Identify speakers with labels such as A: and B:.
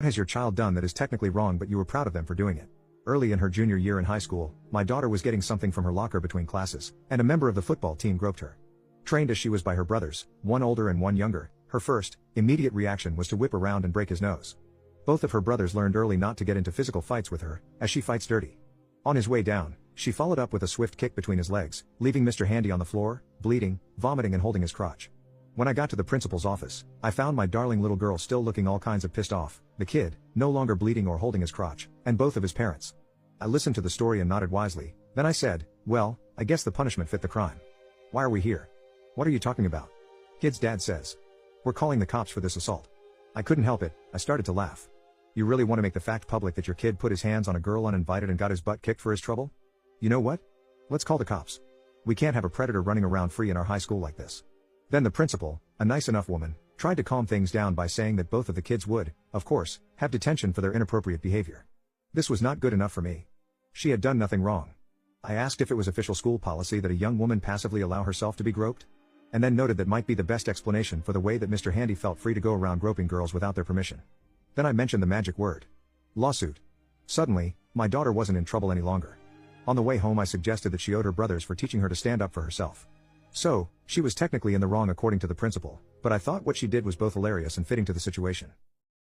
A: has your child done that is technically wrong but you were proud of them for doing it? Early in her junior year in high school, my daughter was getting something from her locker between classes, and a member of the football team groped her. Trained as she was by her brothers, one older and one younger, her first, immediate reaction was to whip around and break his nose. Both of her brothers learned early not to get into physical fights with her, as she fights dirty. On his way down, she followed up with a swift kick between his legs, leaving Mr. Handy on the floor, bleeding, vomiting and holding his crotch. When I got to the principal's office, I found my darling little girl still looking all kinds of pissed off, the kid, no longer bleeding or holding his crotch, and both of his parents. I listened to the story and nodded wisely, then I said, well, I guess the punishment fit the crime. Why are we here? What are you talking about? Kid's dad says. We're calling the cops for this assault. I couldn't help it, I started to laugh. You really want to make the fact public that your kid put his hands on a girl uninvited and got his butt kicked for his trouble? You know what? Let's call the cops. We can't have a predator running around free in our high school like this. Then the principal, a nice enough woman, tried to calm things down by saying that both of the kids would, of course, have detention for their inappropriate behavior. This was not good enough for me. She had done nothing wrong. I asked if it was official school policy that a young woman passively allow herself to be groped, and then noted that might be the best explanation for the way that Mr. Handy felt free to go around groping girls without their permission. Then I mentioned the magic word. Lawsuit. Suddenly, my daughter wasn't in trouble any longer. On the way home I suggested that she owed her brothers for teaching her to stand up for herself. So, she was technically in the wrong according to the principal, but I thought what she did was both hilarious and fitting to the situation.